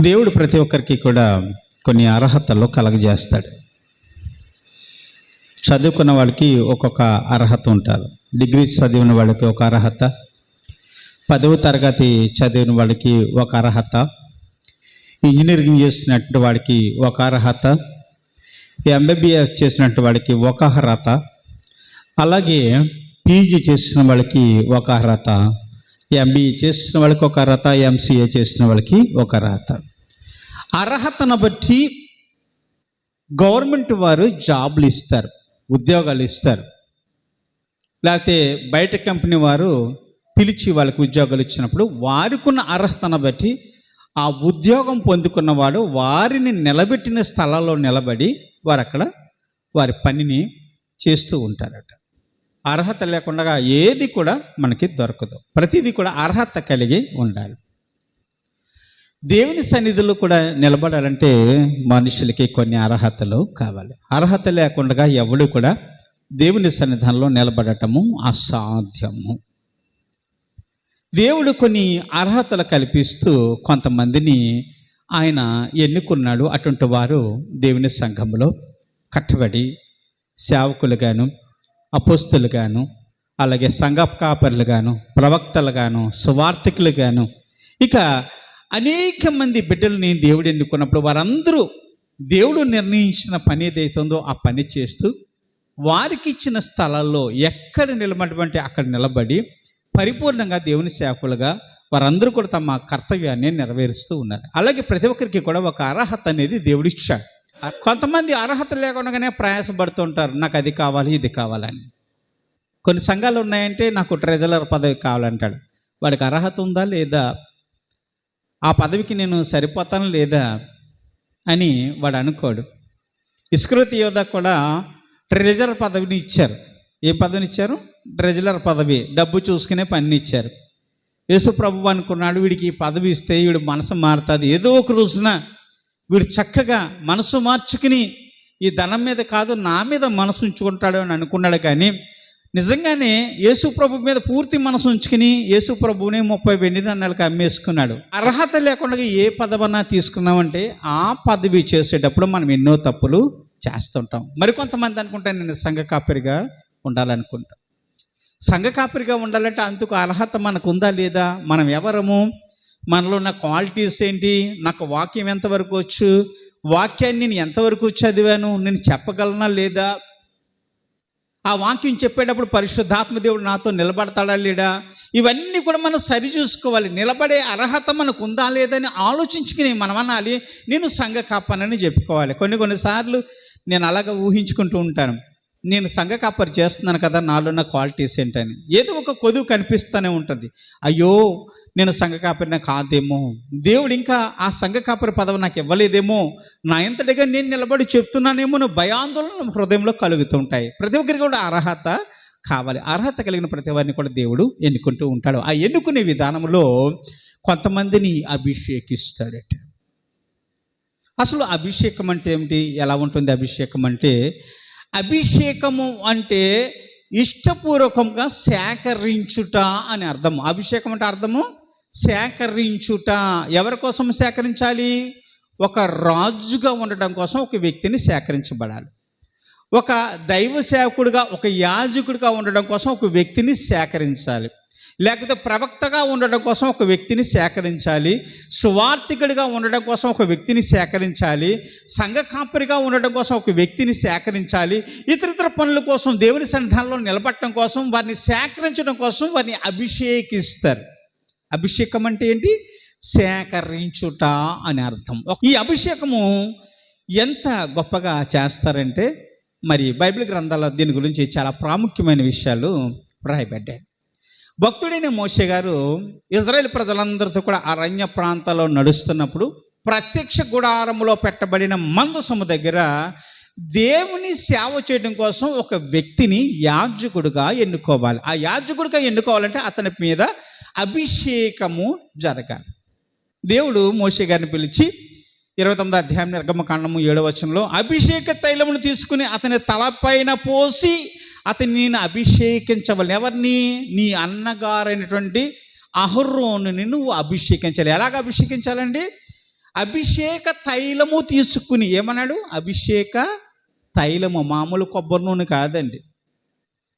దేవుడు ప్రతి ఒక్కరికి కూడా కొన్ని అర్హతలు కలగజేస్తాడు. చదువుకున్న వాళ్ళకి ఒక్కొక్క అర్హత ఉంటుంది. డిగ్రీ చదివిన వాళ్ళకి ఒక అర్హత, 10వ తరగతి చదివిన వాళ్ళకి ఒక అర్హత, ఇంజనీరింగ్ చేసినట్టు వాడికి ఒక అర్హత, ఎంబీబీఎస్ చేసినట్టు వాడికి ఒక అర్హత, అలాగే పీజీ చేసిన వాళ్ళకి ఒక అర్హత, ఎంబీఏ చేసిన వాళ్ళకి ఒక అర్హత, ఎంసీఏ చేసిన వాళ్ళకి ఒక అర్హత. అర్హతను బట్టి గవర్నమెంట్ వారు జాబులు ఇస్తారు, ఉద్యోగాలు ఇస్తారు. లేకపోతే బయట కంపెనీ వారు పిలిచి వాళ్ళకి ఉద్యోగాలు ఇచ్చినప్పుడు వారికున్న అర్హతను బట్టి ఆ ఉద్యోగం పొందుకున్నవాడు వారిని నిలబెట్టిన స్థలాల్లో నిలబడి వారు అక్కడ వారి పనిని చేస్తూ ఉంటారట. అర్హత లేకుండా ఏది కూడా మనకి దొరకదు. ప్రతిదీ కూడా అర్హత కలిగి ఉండాలి. దేవుని సన్నిధిలో కూడా నిలబడాలంటే మనుషులకి కొన్ని అర్హతలు కావాలి. అర్హత లేకుండా ఎవడు కూడా దేవుని సన్నిధానంలో నిలబడటము అసాధ్యము. దేవుడు కొన్ని అర్హతలు కల్పిస్తూ కొంతమందిని ఆయన ఎన్నుకున్నాడు. అటువంటి వారు దేవుని సంఘంలో కట్టబడి సేవకులుగాను, అపోస్తులుగాను, అలాగే సంఘ కాపరులుగాను, ప్రవక్తలుగాను, సువార్థికులుగాను, ఇక అనేక మంది బిడ్డల్ని దేవుడు ఎన్నుకున్నప్పుడు వారందరూ దేవుడు నిర్ణయించిన పని ఏదైతుందో ఆ పని చేస్తూ వారికి ఇచ్చిన స్థలాల్లో ఎక్కడ నిలబడమంటే అక్కడ నిలబడి పరిపూర్ణంగా దేవుని సేవకులుగా వారందరూ కూడా తమ కర్తవ్యాన్ని నెరవేరుస్తూ ఉన్నారు. అలాగే ప్రతి ఒక్కరికి కూడా ఒక అర్హత అనేది దేవుడిచ్చాడు. కొంతమంది అర్హత లేకుండానే ప్రయాసపడుతుంటారు, నాకు అది కావాలి ఇది కావాలని. కొన్ని సంఘాలు ఉన్నాయంటే నాకు ట్రెజరర్ పదవి కావాలంటాడు. వాడికి అర్హత ఉందా లేదా, ఆ పదవికి నేను సరిపోతాను లేదా అని వాడు అనుకోడు. ఇస్కరియోతు యోధ కూడా ట్రెజరర్ పదవిని ఇచ్చారు. ఏ పదవిని ఇచ్చారు? ట్రెజరర్ పదవి, డబ్బు చూసుకునే పనిని ఇచ్చారు. యేసు ప్రభువు అనుకున్నాడు, వీడికి ఈ పదవి ఇస్తే వీడు మనసు మారుతుంది, ఏదో ఒక రోజున వీడు చక్కగా మనసు మార్చుకుని ఈ ధనం మీద కాదు నా మీద మనసు ఉంచుకుంటాడు అని అనుకున్నాడు. కానీ నిజంగానే యేసు ప్రభు మీద పూర్తి మనసు ఉంచుకుని యేసు ప్రభువుని 30 వెండి నాణాలకు అమ్మేసుకున్నాడు. అర్హత లేకుండా ఏ పదవన్నా తీసుకున్నామంటే ఆ పదవి చేసేటప్పుడు మనం ఎన్నో తప్పులు చేస్తుంటాం. మరికొంతమంది అనుకుంటాను నేను సంఘ కాపరిగా ఉండాలనుకుంటాం. సంఘ కాపరిగా ఉండాలంటే అందుకు అర్హత మనకు ఉందా లేదా, మనం ఎవరము, మనలో ఉన్న క్వాలిటీస్ ఏంటి, నాకు వాక్యం ఎంతవరకు వచ్చు, వాక్యాన్ని నేను ఎంతవరకు చదివాను, నేను చెప్పగలనా లేదా, ఆ వాక్యం చెప్పేటప్పుడు పరిశుద్ధాత్మ దేవుడు నాతో నిలబడతాడా లేడా, ఇవన్నీ కూడా మనం సరిచూసుకోవాలి. నిలబడే అర్హత మనకు ఉందా లేదని ఆలోచించుకుని మనం అనాలి నేను సంఘ కాపరిని చెప్పుకోవాలి. కొన్నిసార్లు నేను అలాగ ఊహించుకుంటూ ఉంటాను, నేను సంఘ కాపరి చేస్తున్నాను కదా, నాలో ఉన్న క్వాలిటీస్ ఏంటని ఏదో ఒక కొదువు కనిపిస్తూనే ఉంటుంది. అయ్యో నేను సంఘ కాపరిని కాదేమో, దేవుడు ఇంకా ఆ సంఘ కాపరి పదవి నాకు ఇవ్వలేదేమో, నా ఎంతటిగా నేను నిలబడి చెప్తున్నానేమో అని భయాందోళన హృదయంలో కలుగుతుంటాయి. ప్రతి ఒక్కరికి కూడా అర్హత కావాలి. అర్హత కలిగిన ప్రతి వారిని కూడా దేవుడు ఎన్నుకుంటూ ఉంటాడు. ఆ ఎన్నుకునే విధానంలో కొంతమందిని అభిషేకిస్తాడట. అసలు అభిషేకం అంటే ఏమిటి, ఎలా ఉంటుంది అభిషేకం అంటే? అభిషేకము అంటే ఇష్టపూర్వకంగా సేకరించుట అని అర్థము. అభిషేకం అంటే అర్థము సేకరించుట. ఎవరి కోసం సేకరించాలి? ఒక రాజుగా ఉండడం కోసం ఒక వ్యక్తిని సేకరించబడాలి. ఒక దైవ సేవకుడిగా, ఒక యాజకుడిగా ఉండడం కోసం ఒక వ్యక్తిని సేకరించాలి. లేకపోతే ప్రవక్తగా ఉండడం కోసం ఒక వ్యక్తిని సేకరించాలి. సువార్థికుడిగా ఉండడం కోసం ఒక వ్యక్తిని సేకరించాలి. సంఘ కాపరిగా ఉండడం కోసం ఒక వ్యక్తిని సేకరించాలి. ఇతరితర పనుల కోసం దేవుని సన్నిధానంలో నిలబడటం కోసం వారిని సేకరించడం కోసం వారిని అభిషేకిస్తారు. అభిషేకం అంటే ఏంటి? సేకరించుట అని అర్థం. ఈ అభిషేకము ఎంత గొప్పగా చేస్తారంటే మరి బైబిల్ గ్రంథాల్లో దీని గురించి చాలా ప్రాముఖ్యమైన విషయాలు రాయబడ్డాయి. భక్తుడైన మోషే గారు ఇజ్రాయేల్ ప్రజలందరితో కూడా అరణ్య ప్రాంతాల్లో నడుస్తున్నప్పుడు ప్రత్యక్ష గుడారములో పెట్టబడిన మందసము దగ్గర దేవుని సేవ చేయడం కోసం ఒక వ్యక్తిని యాజకుడిగా ఎన్నుకోవాలి. ఆ యాజకుడిగా ఎన్నుకోవాలంటే అతని మీద అభిషేకము జరగాలి. దేవుడు మోషే గారిని పిలిచి 29వ అధ్యాయం నిర్గమకాండము 7వ వచనంలో అభిషేక తైలమును తీసుకుని అతని తలపైన పోసి అతన్ని నేను అభిషేకించవాలి. ఎవరిని? నీ అన్నగారైనటువంటి అహరోనుని నువ్వు అభిషేకించాలి. ఎలాగ అభిషేకించాలండి? అభిషేక తైలము తీసుకుని, ఏమన్నాడు? అభిషేక తైలము, మామూలు కొబ్బరి నూనె కాదండి,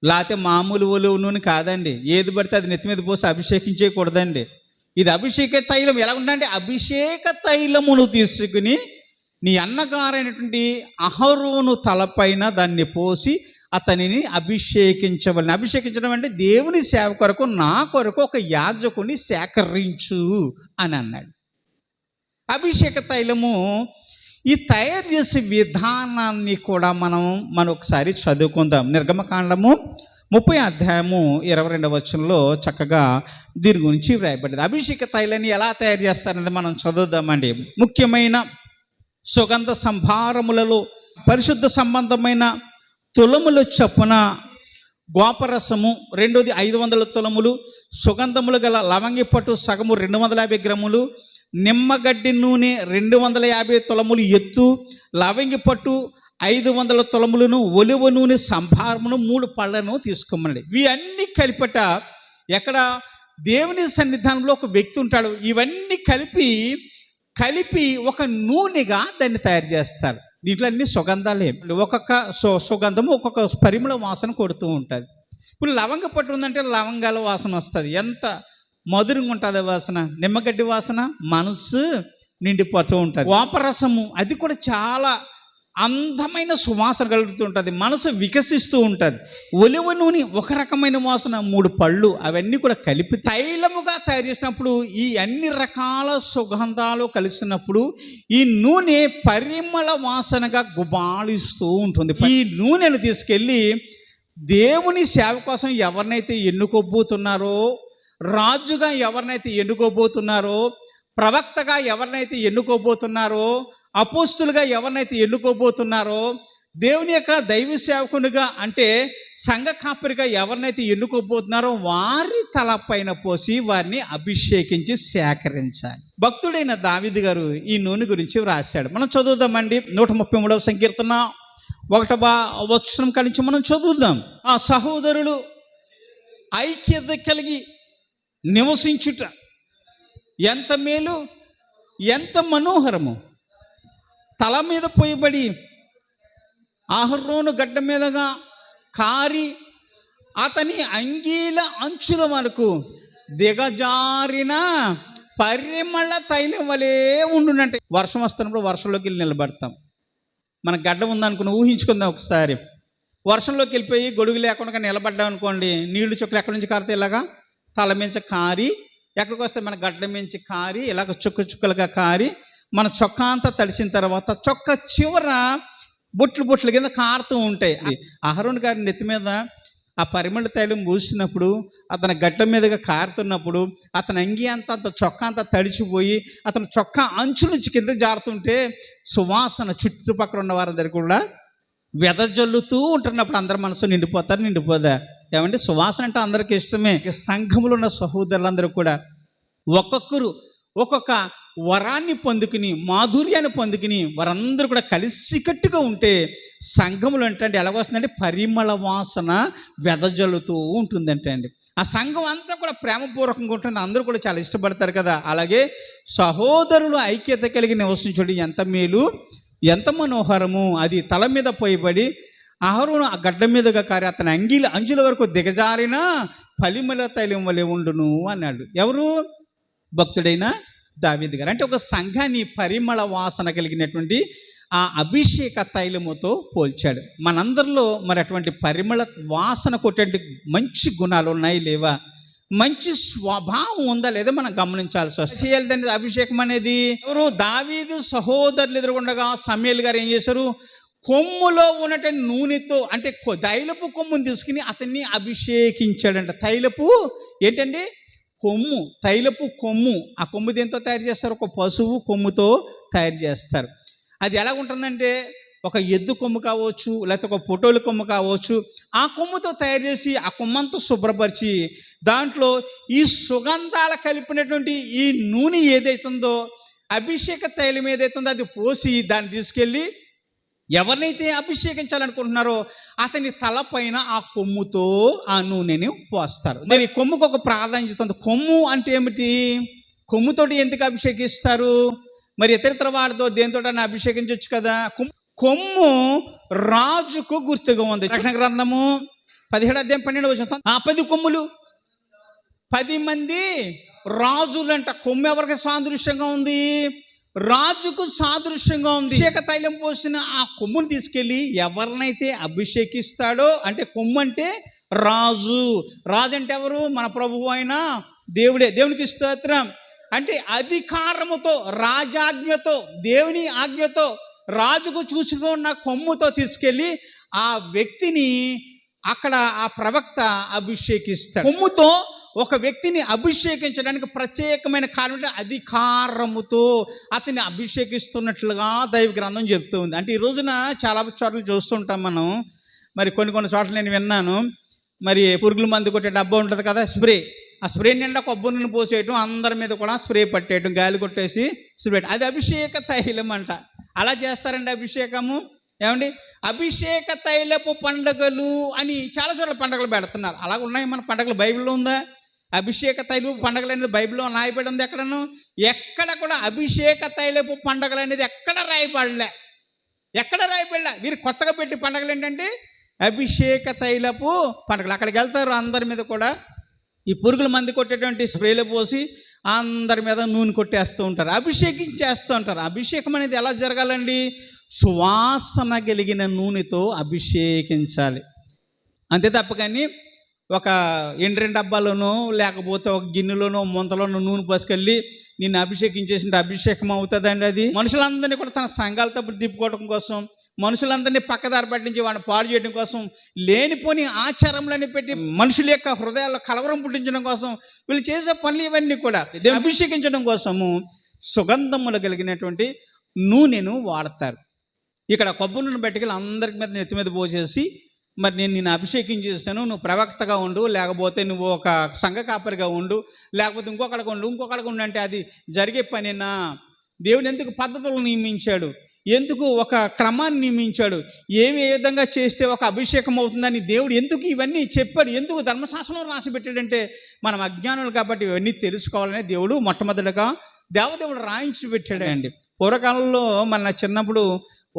లేకపోతే మామూలు ఒలివ నూనె కాదండి, ఏది పడితే అది నెత్తి మీద పోసి అభిషేకించేయకూడదండి. ఇది అభిషేక తైలం. ఎలా ఉందంటే అభిషేక తైలమును తీసుకుని నీ అన్నగారైనటువంటి అహరోను తలపైన దాన్ని పోసి అతనిని అభిషేకించవలెను. అభిషేకించడం అంటే దేవుని సేవ కొరకు, నా కొరకు ఒక యాజకుని సేకరించు అని అన్నాడు. అభిషేక తైలము ఈ తయారు చేసే విధానాన్ని కూడా మనం ఒకసారి చదువుకుందాం. నిర్గమకాండము 30 అధ్యాయము 22వ వచనంలో చక్కగా దీని గురించి వ్రాయబడింది. అభిషేక తైలాన్ని ఎలా తయారు చేస్తారనేది మనం చదువుదామండి. ముఖ్యమైన సుగంధ సంభారములలో పరిశుద్ధ సంబంధమైన తులముల చొప్పున గోపరసము, రెండోది 500 తులములు, సుగంధములు గల లవంగి పట్టు సగము 250 గ్రాములు, నిమ్మగడ్డి నూనె 250 తులములు ఎత్తు, లవంగి పట్టు 500 తులములను, ఒలివ నూనె సంభారమును 3 పళ్ళను తీసుకోమన్నాడు. ఇవన్నీ కలిపట ఎక్కడ? దేవుని సన్నిధానంలో ఒక వ్యక్తి ఉంటాడు. ఇవన్నీ కలిపి ఒక నూనెగా దాన్ని తయారు చేస్తారు. దీంట్లో అన్ని సుగంధాలే, ఒక్కొక్క సుగంధము ఒక్కొక్క పరిమళ వాసన కొడుతూ ఉంటుంది. ఇప్పుడు లవంగ పట్టు ఉందంటే లవంగాల వాసన వస్తుంది, ఎంత మధురంగా ఉంటుంది వాసన. నిమ్మగడ్డి వాసన మనసు నిండిపోతూ ఉంటుంది. గోపరసము అది కూడా చాలా అందమైన సువాసన కలుగుతూ ఉంటుంది, మనసు వికసిస్తూ ఉంటుంది. ఒలివ నూనె ఒక రకమైన వాసన, 3 పళ్ళు, అవన్నీ కూడా కలిపి తైలముగా తయారు చేసినప్పుడు ఈ అన్ని రకాల సుగంధాలు కలిసినప్పుడు ఈ నూనె పరిమళ వాసనగా గుబాళిస్తూ ఉంటుంది. ఈ నూనెను తీసుకెళ్ళి దేవుని సేవ కోసం ఎవరినైతే ఎన్నుకోబోతున్నారో, రాజుగా ఎవరినైతే ఎన్నుకోబోతున్నారో, ప్రవక్తగా ఎవరినైతే ఎన్నుకోబోతున్నారో, అపోస్తులుగా ఎవరినైతే ఎన్నుకోబోతున్నారో, దేవుని యొక్క దైవ సేవకునిగా అంటే సంఘ కాపరిగా ఎవరినైతే ఎన్నుకోబోతున్నారో వారి తలపైన పోసి వారిని అభిషేకించి సేకరించాలి. భక్తుడైన దావీదు గారు ఈ నూనె గురించి వ్రాశాడు. మనం చదువుదామండి. 133వ సంకీర్తన 1వ వచనం కలిసి మనం చదువుదాం. ఆ సహోదరులు ఐక్యత కలిగి నివసించుట ఎంత మేలు, ఎంత మనోహరము. తల మీద పోయబడి అహరోను గడ్డ మీదగా కారి అతని అంగీల అంచుల వరకు దిగజారిన పరిమళ తైలం వలె ఉండునంటే. వర్షం వస్తున్నప్పుడు వర్షంలోకి వెళ్ళి నిలబడతాం. మన గడ్డ ఉందనుకుని ఊహించుకుందాం ఒకసారి. వర్షంలోకి వెళ్ళిపోయి గొడుగు లేకుండా నిలబడ్డాం అనుకోండి, నీళ్లు చుక్కలు ఎక్కడి నుంచి కారితే ఇలాగా తల మించి కారి ఎక్కడికి వస్తే మన గడ్డ మించి కారి ఇలాగ చుక్కలుగా కారి మన చొక్కా అంతా తడిసిన తర్వాత చొక్క చివర బొట్లు కింద కారుతూ ఉంటాయి. అహరోను గారి నెత్తి మీద ఆ పరిమళ తైలం పూసినప్పుడు, అతని గడ్డ మీదుగా కారుతున్నప్పుడు అతని అంగి అంత చొక్కా అంతా తడిచిపోయి అతను చొక్కా అంచు నుంచి కింద జారుతుంటే సువాసన చుట్టుపక్కల ఉన్న వారందరికీ కూడా వెదజల్లుతూ ఉంటున్నప్పుడు అందరి మనసు నిండిపోదా? ఏమంటే సువాసన అంటే అందరికీ ఇష్టమే. సంఘములో ఉన్న సహోదరులందరూ కూడా ఒక్కొక్కరు ఒక్కొక్క వరాన్ని పొందుకుని, మాధుర్యాన్ని పొందుకుని వారందరూ కూడా కలిసికట్టుగా ఉంటే సంఘములు అంటే ఎలా వస్తుందంటే పరిమళ వాసన వెదజల్లుతూ ఉంటుందంటే అండి. ఆ సంఘం అంతా కూడా ప్రేమపూర్వకంగా ఉంటుంది, అందరూ కూడా చాలా ఇష్టపడతారు కదా. అలాగే సహోదరులు ఐక్యత కలిగి నివసించడం ఎంత మేలు, ఎంత మనోహరము. అది తల మీద పోయబడి అహరోను ఆ గడ్డ మీదుగా కారి అతని అంచుల వరకు దిగజారిన పరిమళ తైలం వలె ఉండును అన్నాడు. ఎవరు? భక్తుడైన దావీదు గారు. అంటే ఒక సంఘాన్ని పరిమళ వాసన కలిగినటువంటి ఆ అభిషేక తైలముతో పోల్చాడు. మనందరిలో మరి అటువంటి పరిమళ వాసన కొట్టేటువంటి మంచి గుణాలు ఉన్నాయి లేవా? మంచి స్వభావం ఉందా లేదా మనం గమనించాల్సి వస్తుంది. చేయాలి అభిషేకం అనేది. ఎవరు? దావీదు సహోదరులు ఎదురుగుండగా సమూయేలు గారు ఏం చేశారు? కొమ్ములో ఉన్నటువంటి నూనెతో, అంటే తైలపు కొమ్ముని తీసుకుని అతన్ని అభిషేకించాడంట. తైలపు ఏంటండి? కొమ్ము, తైలపు కొమ్ము. ఆ కొమ్ము దేంతో తయారు చేస్తారు? ఒక పశువు కొమ్ముతో తయారు చేస్తారు. అది ఎలా ఉంటుందంటే ఒక ఎద్దు కొమ్ము కావచ్చు, లేకపోతే ఒక పొటోలు కొమ్ము కావచ్చు. ఆ కొమ్ముతో తయారు చేసి ఆ కొమ్మంతా శుభ్రపరిచి దాంట్లో ఈ సుగంధాలు కలిపినటువంటి ఈ నూనె ఏదైతుందో, అభిషేక తైలం ఏదైతుందో అది పోసి దాన్ని తీసుకెళ్ళి ఎవరినైతే అభిషేకించాలనుకుంటున్నారో అతని తలపైన ఆ కొమ్ముతో ఆ నూనెని పోస్తారు. మరి కొమ్ముకు ఒక ప్రాధాన్యత ఉంది. కొమ్ము అంటే ఏమిటి? కొమ్ముతోటి ఎందుకు అభిషేకిస్తారు? మరి ఇతరితర వాడితో దేనితో అభిషేకించవచ్చు కదా. కొమ్ము రాజుకు గుర్తుగా ఉంది. రక్షణ గ్రంథము 17:12 10 కొమ్ములు 10 మంది రాజులంట. కొమ్ము ఎవరికి సాదృశ్యంగా ఉంది? రాజుకు సాదృశ్యంగా ఉంది. అభిషేక తైలం పోసిన ఆ కొమ్మును తీసుకెళ్ళి ఎవరినైతే అభిషేకిస్తాడో, అంటే కొమ్ము అంటే రాజు. రాజు అంటే ఎవరు? మన ప్రభువు అయిన దేవుడే. దేవునికి స్తోత్రం. అంటే అధికారముతో, రాజాజ్ఞతో, దేవుని ఆజ్ఞతో, రాజుకు చూసుకున్న కొమ్ముతో తీసుకెళ్ళి ఆ వ్యక్తిని అక్కడ ఆ ప్రవక్త అభిషేకిస్తాడు. కొమ్ముతో ఒక వ్యక్తిని అభిషేకించడానికి ప్రత్యేకమైన కారణం అధికారముతో అతన్ని అభిషేకిస్తున్నట్లుగా దైవ గ్రంథం చెప్తూ ఉంది. అంటే ఈ రోజున చాలా చోట్ల చూస్తుంటాం మనం. మరి కొన్ని చోట్ల నేను విన్నాను, మరి పురుగుల మందు కొట్టే డబ్బా ఉంటుంది కదా, స్ప్రే. ఆ స్ప్రే నిండా కొబ్బరి నూనె పోసేయటం, అందరి మీద కూడా స్ప్రే పట్టేయటం, గాలి కొట్టేసి స్ప్రే, అది అభిషేక తైలం అంట. అలా చేస్తారండి అభిషేకము. ఏమండి, అభిషేక తైలపు పండుగలు అని చాలా చోట్ల పండుగలు పెడుతున్నారు. అలా ఉన్నాయి మన పండుగలు. బైబిల్లో ఉందా అభిషేక తైలపు పండుగలు అనేది? బైబిల్లో రాయబడి ఉంది ఎక్కడను? ఎక్కడ కూడా అభిషేక తైలపు పండుగలు అనేది ఎక్కడ రాయబడలే. వీరు కొత్తగా పెట్టి పండుగలు ఏంటంటే అభిషేక తైలపు పండుగలు. అక్కడికి వెళ్తారు, అందరి మీద కూడా ఈ పురుగుల మంది కొట్టేటువంటి స్ప్రేలు పోసి అందరి మీద నూనె కొట్టేస్తూ ఉంటారు, అభిషేకించేస్తూ ఉంటారు. అభిషేకం అనేది ఎలా జరగాలండి? సువాసన కలిగిన నూనెతో అభిషేకించాలి, అంతే తప్ప కానీ ఒక ఎండ్రెండు డబ్బాలోనో లేకపోతే ఒక గిన్నెలోనో ముంతలోనో నూనె పోసుకెళ్ళి నిన్ను అభిషేకించేసింటే అభిషేకం అవుతుందండి? అది మనుషులందరినీ కూడా తన సంఘాలతో తిప్పుకోవడం కోసం, మనుషులందరినీ పక్కదారి పట్టించి వాడిని పాడు చేయడం కోసం, లేనిపోని ఆచారములని పెట్టి మనుషుల యొక్క హృదయాల్లో కలవరం పుట్టించడం కోసం వీళ్ళు చేసే పనులు ఇవన్నీ కూడా అభిషేకించడం కోసము సుగంధములు కలిగినటువంటి నూనెను వాడతారు. ఇక్కడ కొబ్బరి నూనె పెట్టుకెళ్ళి అందరికి మీద నెత్తి మీద పోసేసి, మరి నేను నిన్ను అభిషేకించేస్తాను, నువ్వు ప్రవక్తగా ఉండు, లేకపోతే నువ్వు ఒక సంఘ కాపరిగా ఉండు, లేకపోతే ఇంకొకడికి ఉండు అంటే అది జరిగే పనేనా? దేవుడు ఎందుకు పద్ధతులు నియమించాడు? ఎందుకు ఒక క్రమాన్ని నియమించాడు? ఏ విధంగా చేస్తే ఒక అభిషేకం అవుతుందని దేవుడు ఎందుకు ఇవన్నీ చెప్పాడు? ఎందుకు ధర్మశాస్త్రంలో రాసి పెట్టాడంటే మనం అజ్ఞానులు కాబట్టి ఇవన్నీ తెలుసుకోవాలని దేవుడు మొట్టమొదటిగా దేవదేవుడు రాయించి పెట్టాడండి. పూర్వకాలంలో మన చిన్నప్పుడు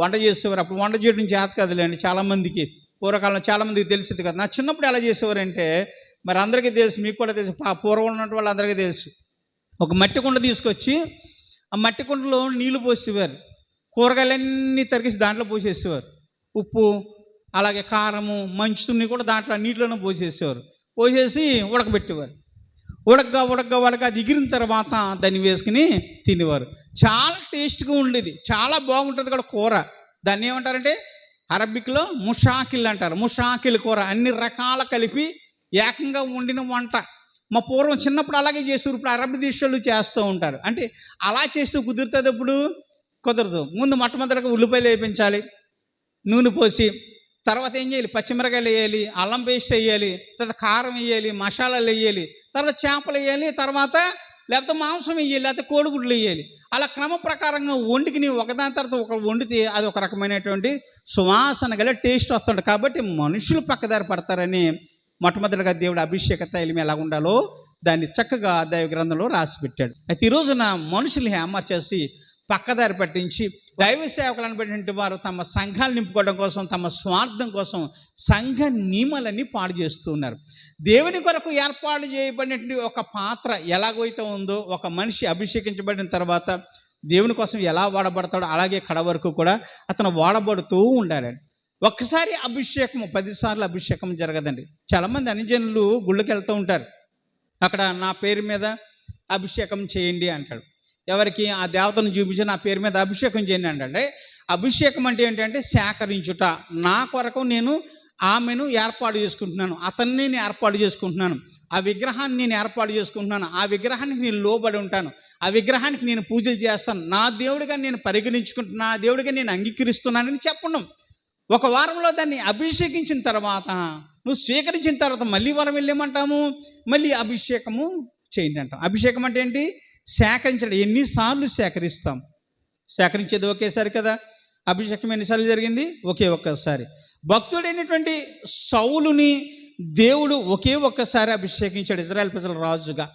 వంట చేసేవారు. అప్పుడు వంట చేయడం చేత కదలేండి చాలామందికి. పూర్వకాలంలో చాలామందికి తెలిసింది కదా. నా చిన్నప్పుడు ఎలా చేసేవారంటే, మరి అందరికీ తెలుసు, మీకు కూడా తెలుసు, పూర్వం ఉన్నటువంటి వాళ్ళందరికీ తెలుసు. ఒక మట్టి కుండ తీసుకొచ్చి ఆ మట్టి కుండలో నీళ్లు పోసేవారు, కూరగాయలన్నీ తరిగేసి దాంట్లో పోసేసేవారు, ఉప్పు అలాగే కారము మంచుతుని కూడా దాంట్లో నీటిలోనే పోసేసేవారు. పోసేసి ఉడకబెట్టేవారు. ఉడకగా అది ఎగిరిన తర్వాత దాన్ని వేసుకుని తినేవారు. చాలా టేస్ట్గా ఉండేది, చాలా బాగుంటుంది కూడా కూర. దాన్ని ఏమంటారంటే అరబిక్లో ముషాకిల్ అంటారు. ముషాకిల్ కూర, అన్ని రకాల కలిపి ఏకంగా వండిన వంట. మా పూర్వం చిన్నప్పుడు అలాగే చేస్తారు. ఇప్పుడు అరబ్ దేశాలు చేస్తూ ఉంటారు. అంటే అలా చేస్తూ కుదురుతుంది? ఎప్పుడు కుదరదు. ముందు మొట్టమొదటిగా ఉల్లిపాయలు వేయించాలి, నూనె పోసి, తర్వాత ఏం చేయాలి? పచ్చిమిరకాయలు వేయాలి, అల్లం పేస్ట్ వేయాలి, తర్వాత కారం వేయాలి, మసాలాలు వేయాలి, తర్వాత చేపలు వేయాలి, తర్వాత లేకపోతే మాంసం వేయాలి, లేకపోతే కోడిగుడ్లు వేయాలి. అలా క్రమ ప్రకారంగా వండికి ఒకదాని తర్వాత ఒక వండితే అది ఒక రకమైనటువంటి సువాసన గల టేస్ట్ వస్తుంది. కాబట్టి మనుషులు పక్కదారి పడతారని మొట్టమొదటిగా దేవుడు అభిషేక తైలం ఎలా ఉండాలో దాన్ని చక్కగా దైవ గ్రంథంలో రాసి పెట్టాడు. అయితే ఈ రోజున మనుషులు హ్యామర్ చేసి పక్కదారి పట్టించి దైవ సేవకులను పెట్టిన వారు తమ సంఘాలు నింపుకోవడం కోసం, తమ స్వార్థం కోసం సంఘ నియమాలన్నీ పాడు చేస్తూ ఉన్నారు. దేవుని కొరకు ఏర్పాటు చేయబడినటువంటి ఒక పాత్ర ఎలాగైతే ఉందో, ఒక మనిషి అభిషేకించబడిన తర్వాత దేవుని కోసం ఎలా వాడబడతాడో అలాగే కడ వరకు కూడా అతను వాడబడుతూ ఉండాలండి. ఒక్కసారి అభిషేకం 10 సార్లు అభిషేకం జరగదండి. చాలామంది అనుజనులు గుళ్ళకి వెళ్తూ ఉంటారు, అక్కడ నా పేరు మీద అభిషేకం చేయండి అంటాడు. ఎవరికి? ఆ దేవతను చూపించి నా పేరు మీద అభిషేకం చేయండి అంటే, అభిషేకం అంటే ఏంటంటే సేకరించుట. నా కొరకు నేను ఆమెను ఏర్పాటు చేసుకుంటున్నాను, అతన్ని నేను ఏర్పాటు చేసుకుంటున్నాను, ఆ విగ్రహాన్ని నేను ఏర్పాటు చేసుకుంటున్నాను, ఆ విగ్రహానికి నేను లోబడి ఉంటాను, ఆ విగ్రహానికి నేను పూజలు చేస్తాను, నా దేవుడిగా నేను పరిగణించుకుంటున్నాను, నా దేవుడిగా నేను అంగీకరిస్తున్నానని చెప్పడం. ఒక వారంలో దాన్ని అభిషేకించిన తర్వాత, నువ్వు స్వీకరించిన తర్వాత మళ్ళీ వారం వెళ్ళేమంటాము, మళ్ళీ అభిషేకము చేయండి అంటాం. అభిషేకం అంటే ఏంటి? సేకరించడం. ఎన్నిసార్లు సేకరిస్తాం? సేకరించేది ఒకేసారి కదా. అభిషేకం ఎన్నిసార్లు జరిగింది? ఒక్కసారి. భక్తుడైనటువంటి సౌలుని దేవుడు ఒక్కసారి అభిషేకించాడు ఇజ్రాయెల్ ప్రజల రాజుగా.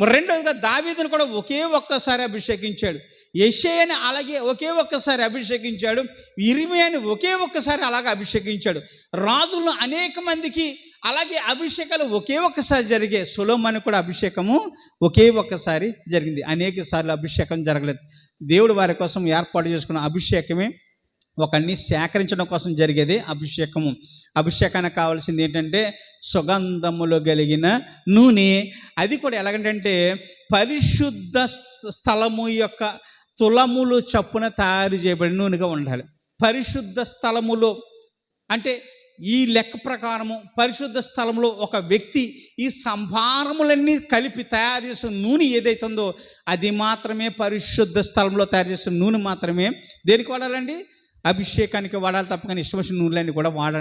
రెండవదిగా దావీదును కూడా ఒకే ఒక్కసారి అభిషేకించాడు. యెషయాని అలాగే ఒకే ఒక్కసారి అభిషేకించాడు. ఇర్మీయాని ఒకే ఒక్కసారి అలాగే అభిషేకించాడు. రాజులను అనేక మందికి అలాగే అభిషేకాలు ఒకే ఒక్కసారి జరిగాయి. సొలొమోను కూడా అభిషేకము ఒకే ఒక్కసారి జరిగింది. అనేక సార్లు అభిషేకం జరగలేదు. దేవుడు వారి కోసం ఏర్పాటు చేసుకున్న అభిషేకమే ఒకరిని సేకరించడం కోసం జరిగేది అభిషేకము. అభిషేకానికి కావాల్సింది ఏంటంటే సుగంధములు కలిగిన నూనె. అది కూడా ఎలాగంటే పరిశుద్ధ స్థలము యొక్క తులములు చప్పున తయారు చేయబడిన నూనెగా ఉండాలి. పరిశుద్ధ స్థలములో అంటే ఈ లెక్క ప్రకారము పరిశుద్ధ స్థలంలో ఒక వ్యక్తి ఈ సంభారములన్నీ కలిపి తయారు చేసిన నూనె ఏదైతే ఉందో అది మాత్రమే పరిశుద్ధ స్థలంలో తయారు చేసిన నూనె మాత్రమే దేనికి వాడాలండి? అభిషేకానికి వాడాలి తప్ప కానీ ఇష్టం వచ్చిన నూనెలన్నీ కూడా వాడ